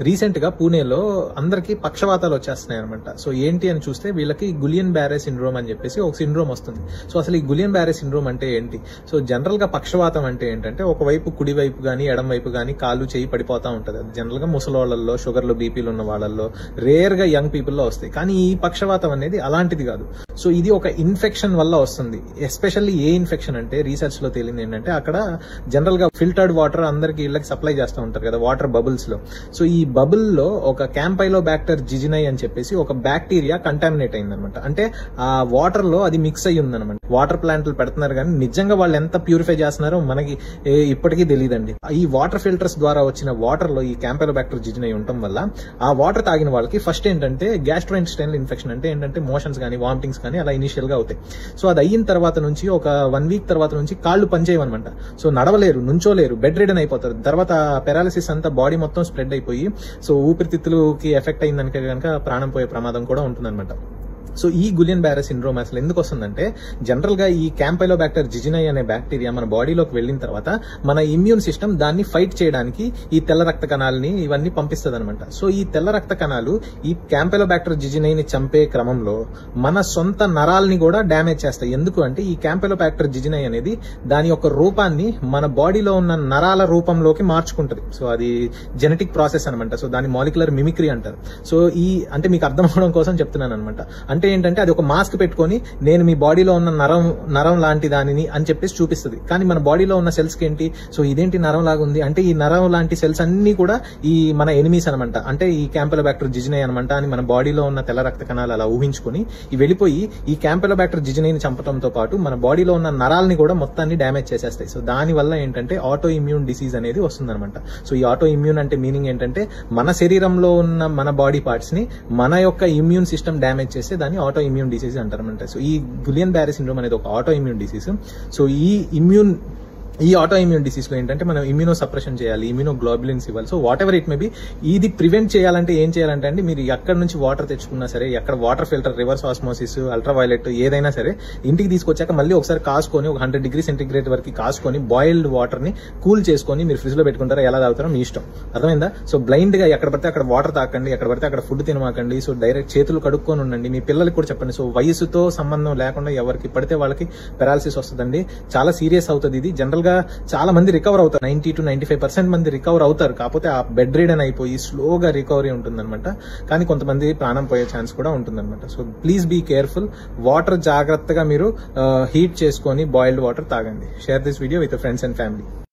Recent గా పూణేలో అందరికి పక్షవాతాలు వచ్చేస్తున్నాయి అనమాట. సో ఏంటి అని చూస్తే వీళ్ళకి గులియన్ బ్యారే సిండ్రోమ్ అని చెప్పేసి ఒక సిండ్రోమ్ వస్తుంది. సో అసలు ఈ గులియన్ బ్యారే సిండ్రోమ్ అంటే ఏంటి? సో జనరల్ గా పక్షవాతం అంటే ఏంటంటే ఒకవైపు కుడి వైపు గానీ ఎడం వైపు గానీ కాలు చేయి పడిపోతా ఉంటది. అది జనరల్ గా ముసలోళ్లలో, షుగర్లు, బీపీలు ఉన్న వాళ్ళల్లో, రేర్ గా యంగ్ పీపుల్ లో వస్తాయి. కానీ ఈ పక్షవాతం అనేది అలాంటిది కాదు. సో ఇది ఒక ఇన్ఫెక్షన్ వల్ల వస్తుంది. ఎస్పెషల్లీ ఏ ఇన్ఫెక్షన్ అంటే రీసెర్చ్ లో తేలింది ఏంటంటే అక్కడ జనరల్ గా ఫిల్టర్డ్ వాటర్ అందరికి ఇళ్ళకి సప్లై చేస్తూ ఉంటారు కదా, వాటర్ బబుల్స్ లో. సో ఈ బబుల్ లో ఒక క్యాంపైలోబాక్టర్ జిజినై అని చెప్పేసి ఒక బ్యాక్టీరియా కంటామినేట్ అయిందనమాట. అంటే ఆ వాటర్ లో అది మిక్స్ అయ్యి ఉందనమాట. వాటర్ ప్లాంట్లు పెడుతున్నారు కానీ నిజంగా వాళ్ళు ఎంత ప్యూరిఫై చేస్తున్నారో మనకి ఇప్పటికీ తెలియదండి. ఈ వాటర్ ఫిల్టర్స్ ద్వారా వచ్చిన వాటర్ లో ఈ క్యాంపైలోబాక్టర్ జిజినై ఉండటం వల్ల ఆ వాటర్ తాగిన వాళ్ళకి ఫస్ట్ ఏంటంటే గ్యాస్ట్రోఇంటెస్టైనల్ ఇన్ఫెక్షన్, అంటే ఏంటంటే మోషన్స్ కానీ వామిటింగ్స్ కానీ అలా ఇనిషియల్ గా అవుతాయి. సో అది అయిన తర్వాత నుంచి ఒక 1 వీక్ తర్వాత నుంచి కాళ్ళు పనిచేయమనమాట. సో నడవలేరు, నుంచోలేరు, బెడ్ రిడన్ అయిపోతారు. తర్వాత పెరాలిసిస్ అంతా బాడీ మొత్తం స్ప్రెడ్ అయిపోయి సో ఊపిరితిత్తులకి ఎఫెక్ట్ అయిందనుక కనుక ప్రాణం పోయే ప్రమాదం కూడా ఉంటుందన్నమాట. సో ఈ గులియన్ బ్యారే సిండ్రోమ్ అసలు ఎందుకు వస్తుందంటే జనరల్ గా ఈ క్యాంపైలోబాక్టర్ జిజినై అనే బ్యాక్టీరియా మన బాడీలోకి వెళ్లిన తర్వాత మన ఇమ్యూన్ సిస్టమ్ దాన్ని ఫైట్ చేయడానికి ఈ తెల్ల రక్త కణాలని ఇవన్నీ పంపిస్తుంది అనమాట. సో ఈ తెల్ల రక్త కణాలు ఈ క్యాంపైలోబాక్టర్ జిజినైని చంపే క్రమంలో మన సొంత నరాల్ని కూడా డ్యామేజ్ చేస్తాయి. ఎందుకు అంటే ఈ క్యాంపైలోబాక్టర్ జిజినై అనేది దాని యొక్క రూపాన్ని మన బాడీలో ఉన్న నరాల రూపంలోకి మార్చుకుంటది. సో అది జెనెటిక్ ప్రాసెస్ అనమాట. సో దాని మాలిక్యులర్ మిమిక్రీ అంటారు. సో ఈ అంటే మీకు అర్థం అవడం కోసం చెప్తున్నాను అనమాట. అంటే ఏంటంటే అది ఒక మాస్క్ పెట్టుకొని నేను మీ బాడీలో ఉన్న నరం లాంటి దానిని అని చెప్పేసి చూపిస్తుంది. కానీ మన బాడీలో ఉన్న సెల్స్ కి ఏంటి, సో ఇదేంటి నరం లాగా ఉంది అంటే ఈ నరం లాంటి సెల్స్ అన్ని కూడా ఈ మన ఎనిమీస్ అనమాట. అంటే ఈ క్యాంపైలోబాక్టర్ జిజినై అనమాట అని మన బాడీలో ఉన్న తెల్ల రక్త కణాలు అలా ఊహించుకొని ఈ వెళ్ళిపోయి ఈ క్యాంపైలోబాక్టర్ జిజినైని చంపడంతో పాటు మన బాడీలో ఉన్న నరాల్ని కూడా మొత్తాన్ని డ్యామేజ్ చేసేస్తాయి. సో దాని వల్ల ఏంటంటే ఆటో ఇమ్యూన్ డిసీజ్ అనేది వస్తుందన్నమాట. సో ఈ ఆటో ఇమ్యూన్ అంటే మీనింగ్ ఏంటంటే మన శరీరంలో ఉన్న మన బాడీ పార్ట్స్ ని మన యొక్క ఇమ్యూన్ సిస్టమ్ డ్యామేజ్ చేస్తే దాన్ని ఆటో ఇమ్యూన్ డిసీజ్ అంటారన్నమాట. సో ఈ గులియన్ బ్యారే సిండ్రోమ్ అనేది ఒక ఆటో ఇమ్యూన్ డిసీజ్. సో ఈ ఆటో ఇమ్యూన్ డిసీజ్ లో ఏంటంటే మనం ఇమ్యూనో సప్రెషన్ చేయాలి, ఇమ్యూనోగ్లోబులిన్స్ ఇవ్వాలి. So what ever it may be, ఇది ప్రివెంట్ చేయాలంటే ఏం చేయాలంటే అండి, మీరు ఎక్కడి నుంచి వాటర్ తెచ్చుకున్నా సరే, ఎక్కడ water filter, reverse osmosis, ultraviolet ఏదైనా సరే ఇంటికి తీసుకొచ్చాక మళ్ళీ ఒకసారి కాసుకొని ఒక 100 డిగ్రీ సెంటిగ్రేడ్ వరకు కాసుకొని బాయిల్డ్ వాటర్ ని కూల్ చేసుకొని మీరు ఫ్రిడ్జ్ లో పెట్టుకుంటారా, ఎలా తాగుతారో మీ ఇష్టం. అర్థమైందా? సో బ్లైండ్ గా ఎక్కడ పడితే అక్కడ వాటర్ తాకండి, ఎక్కడ పడితే అక్కడ ఫుడ్ తినమాకండి. సో డైరెక్ట్ చేతులు కడుక్కొని ఉండండి. మీ పిల్లలకి కూడా చెప్పండి. సో వయసుతో సంబంధం లేకుండా ఎవరికి పడితే వాళ్ళకి పెరాలసిస్ వస్తుందండి. చాలా సీరియస్ అవుతుంది ఇది. జనరల్ గా చాలా మంది రికవర్ అవుతారు, 90 to 95% మంది రికవర్ అవుతారు. కాకపోతే ఆ బెడ్ రిడన్ అయిపోయి స్లోగా రికవరీ ఉంటుందన్నమాట. కానీ కొంతమంది ప్రాణం పోయే ఛాన్స్ కూడా ఉంటుందన్నమాట. So please be careful. Water జాగ్రత్తగా మీరు హీట్ చేసుకొని బాయిల్డ్ వాటర్ తాగండి. Share this video with friends and family.